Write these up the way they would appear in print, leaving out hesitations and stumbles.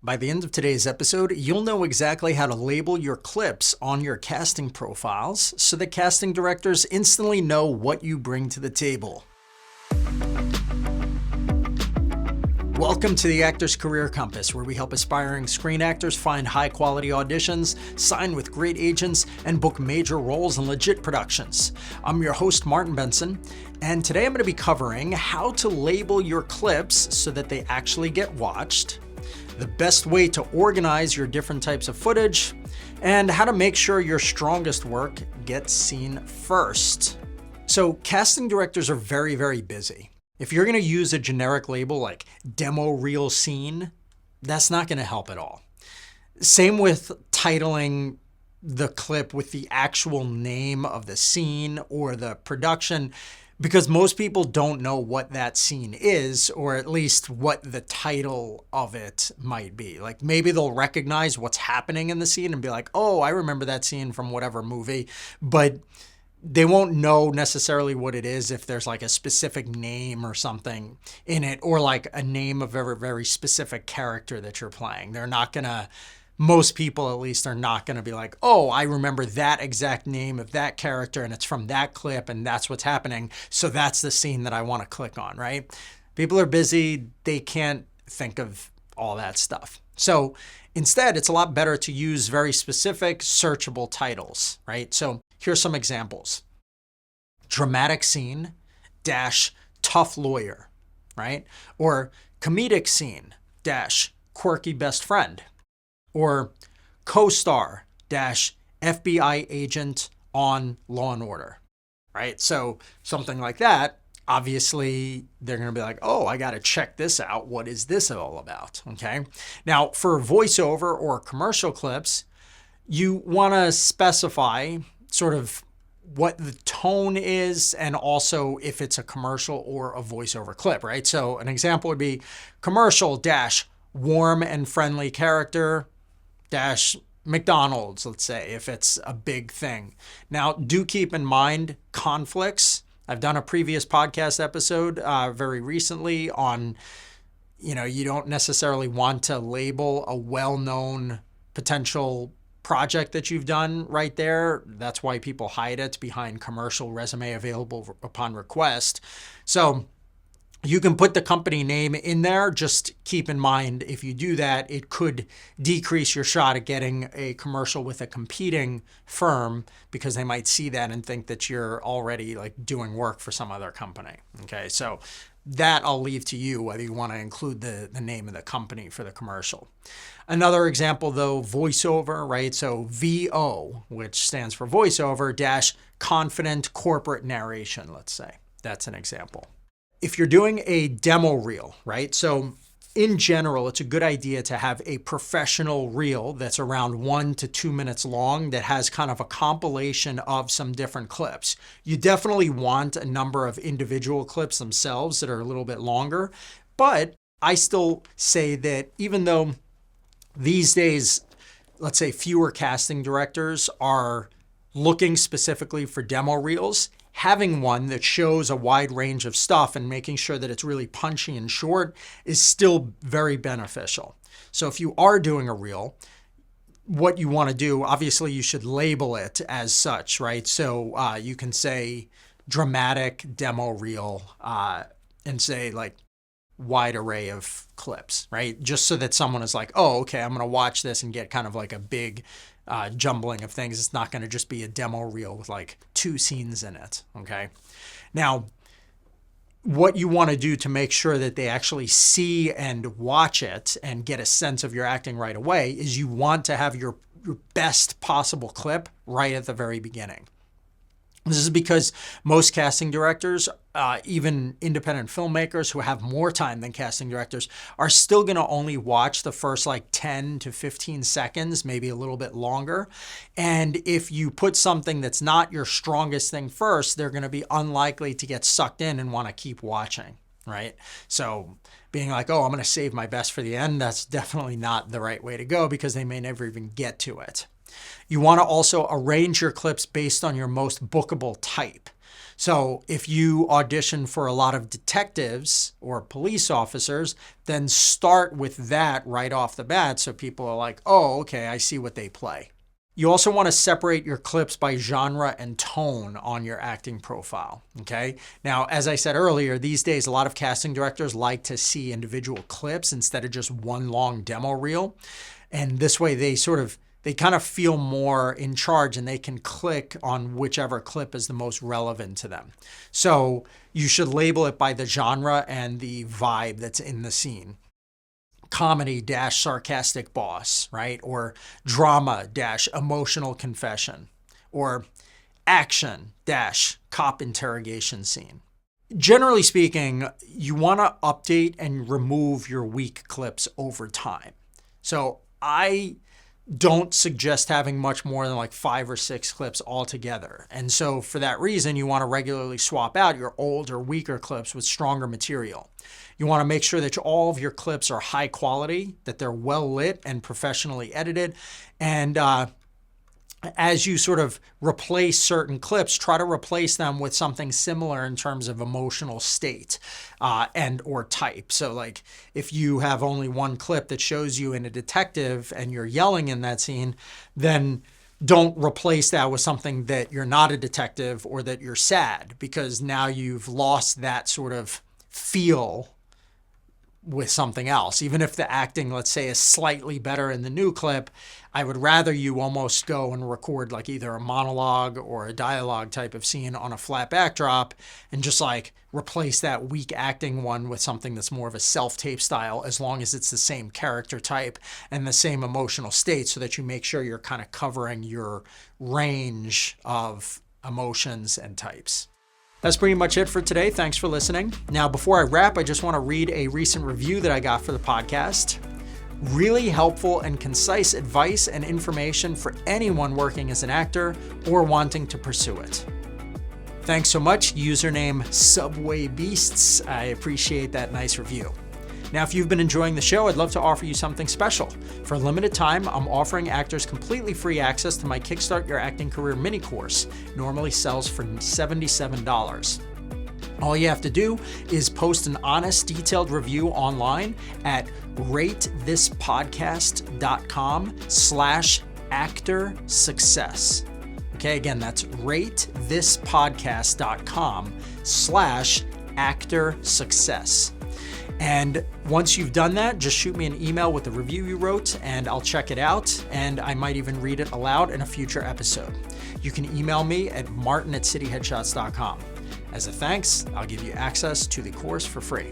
By the end of today's episode, you'll know exactly how to label your clips on your casting profiles so that casting directors instantly know what you bring to the table. Welcome to the Actor's Career Compass, where we help aspiring screen actors find high-quality auditions, sign with great agents, and book major roles in legit productions. I'm your host, Martin Benson, and today I'm going to be covering how to label your clips so that they actually get watched, the best way to organize your different types of footage, and how to make sure your strongest work gets seen first. So, casting directors are very busy. If you're going to use a generic label like demo reel scene, that's not going to help at all. Same with titling the clip with the actual name of the scene or the production, because most people don't know what that scene is, or at least what the title of it might be. Like maybe they'll recognize what's happening in the scene and be like, oh, I remember that scene from whatever movie, but they won't know necessarily what it is if there's like a specific name or something in it, or like a name of a very specific character that you're playing. They're not gonna, most people at least are not gonna be like, oh, I remember that exact name of that character and it's from that clip and that's what's happening, so that's the scene that I want to click on, right? People are busy, they can't think of all that stuff. So instead, it's a lot better to use very specific searchable titles, right? So here's some examples. Dramatic scene dash tough lawyer, right? Or comedic scene dash quirky best friend. Or co-star dash FBI agent on Law and Order, right? So something like that, obviously they're going to be like, oh, I got to check this out. What is this all about? Okay. Now for voiceover or commercial clips, you want to specify sort of what the tone is and also if it's a commercial or a voiceover clip, right? So an example would be commercial dash warm and friendly character dash McDonald's, let's say, if it's a big thing. Now, do keep in mind conflicts. I've done a previous podcast episode very recently on, you don't necessarily want to label a well-known potential project that you've done right there. That's why people hide it behind commercial resume available upon request. So you can put the company name in there. Just keep in mind, if you do that, it could decrease your shot at getting a commercial with a competing firm because they might see that and think that you're already like doing work for some other company. Okay, so that I'll leave to you whether you want to include the name of the company for the commercial. Another example though, voiceover, right? So VO, which stands for voiceover dash confident corporate narration, let's say. That's an example. If you're doing a demo reel, right? So in general, it's a good idea to have a professional reel that's around 1 to 2 minutes long that has kind of a compilation of some different clips. You definitely want a number of individual clips themselves that are a little bit longer, but I still say that even though these days, let's say fewer casting directors are looking specifically for demo reels, having one that shows a wide range of stuff and making sure that it's really punchy and short is still very beneficial. So if you are doing a reel, what you want to do, obviously you should label it as such, right? So you can say dramatic demo reel and say like wide array of clips, right? Just so that someone is like, oh, okay, I'm going to watch this and get kind of like a big jumbling of things. It's not going to just be a demo reel with like 2 scenes in it, okay? Now, what you want to do to make sure that they actually see and watch it and get a sense of your acting right away is you want to have your best possible clip right at the very beginning. This is because most casting directors, even independent filmmakers who have more time than casting directors, are still going to only watch the first like 10 to 15 seconds, maybe a little bit longer. And if you put something that's not your strongest thing first, they're going to be unlikely to get sucked in and want to keep watching, right? So being like, oh, I'm going to save my best for the end, that's definitely not the right way to go because they may never even get to it. You want to also arrange your clips based on your most bookable type. So if you audition for a lot of detectives or police officers, then start with that right off the bat so people are like, oh, okay, I see what they play. You also want to separate your clips by genre and tone on your acting profile, okay? Now, as I said earlier, these days, a lot of casting directors like to see individual clips instead of just one long demo reel. And this way they kind of feel more in charge and they can click on whichever clip is the most relevant to them. So you should label it by the genre and the vibe that's in the scene. Comedy - sarcastic boss, right? Or drama - emotional confession, or action - cop interrogation scene. Generally speaking, you want to update and remove your weak clips over time. So I don't suggest having much more than like 5 or 6 clips altogether. And so for that reason, you want to regularly swap out your older, weaker clips with stronger material. You want to make sure that all of your clips are high quality, that they're well lit and professionally edited. And as you sort of replace certain clips, try to replace them with something similar in terms of emotional state and or type. So like if you have only one clip that shows you in a detective and you're yelling in that scene, then don't replace that with something that you're not a detective or that you're sad, because now you've lost that sort of feel with something else. Even if the acting, let's say, is slightly better in the new clip, I would rather you almost go and record like either a monologue or a dialogue type of scene on a flat backdrop and just like replace that weak acting one with something that's more of a self-tape style, as long as it's the same character type and the same emotional state, so that you make sure you're kind of covering your range of emotions and types. That's pretty much it for today. Thanks for listening. Now, before I wrap, I just want to read a recent review that I got for the podcast. Really helpful and concise advice and information for anyone working as an actor or wanting to pursue it. Thanks so much, username Subway Beasts. I appreciate that nice review. Now, if you've been enjoying the show, I'd love to offer you something special. For a limited time, I'm offering actors completely free access to my Kickstart Your Acting Career mini course. Normally sells for $77. All you have to do is post an honest, detailed review online at ratethispodcast.com/actor-success. Okay, again, that's ratethispodcast.com/actor-success. And once you've done that, just shoot me an email with the review you wrote and I'll check it out, and I might even read it aloud in a future episode. You can email me at martin@cityheadshots.com. As a thanks, I'll give you access to the course for free.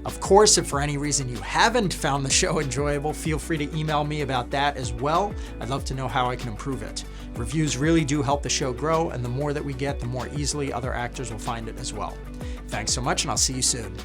Of course, if for any reason you haven't found the show enjoyable, feel free to email me about that as well. I'd love to know how I can improve it. Reviews really do help the show grow, and the more that we get, the more easily other actors will find it as well. Thanks so much, and I'll see you soon.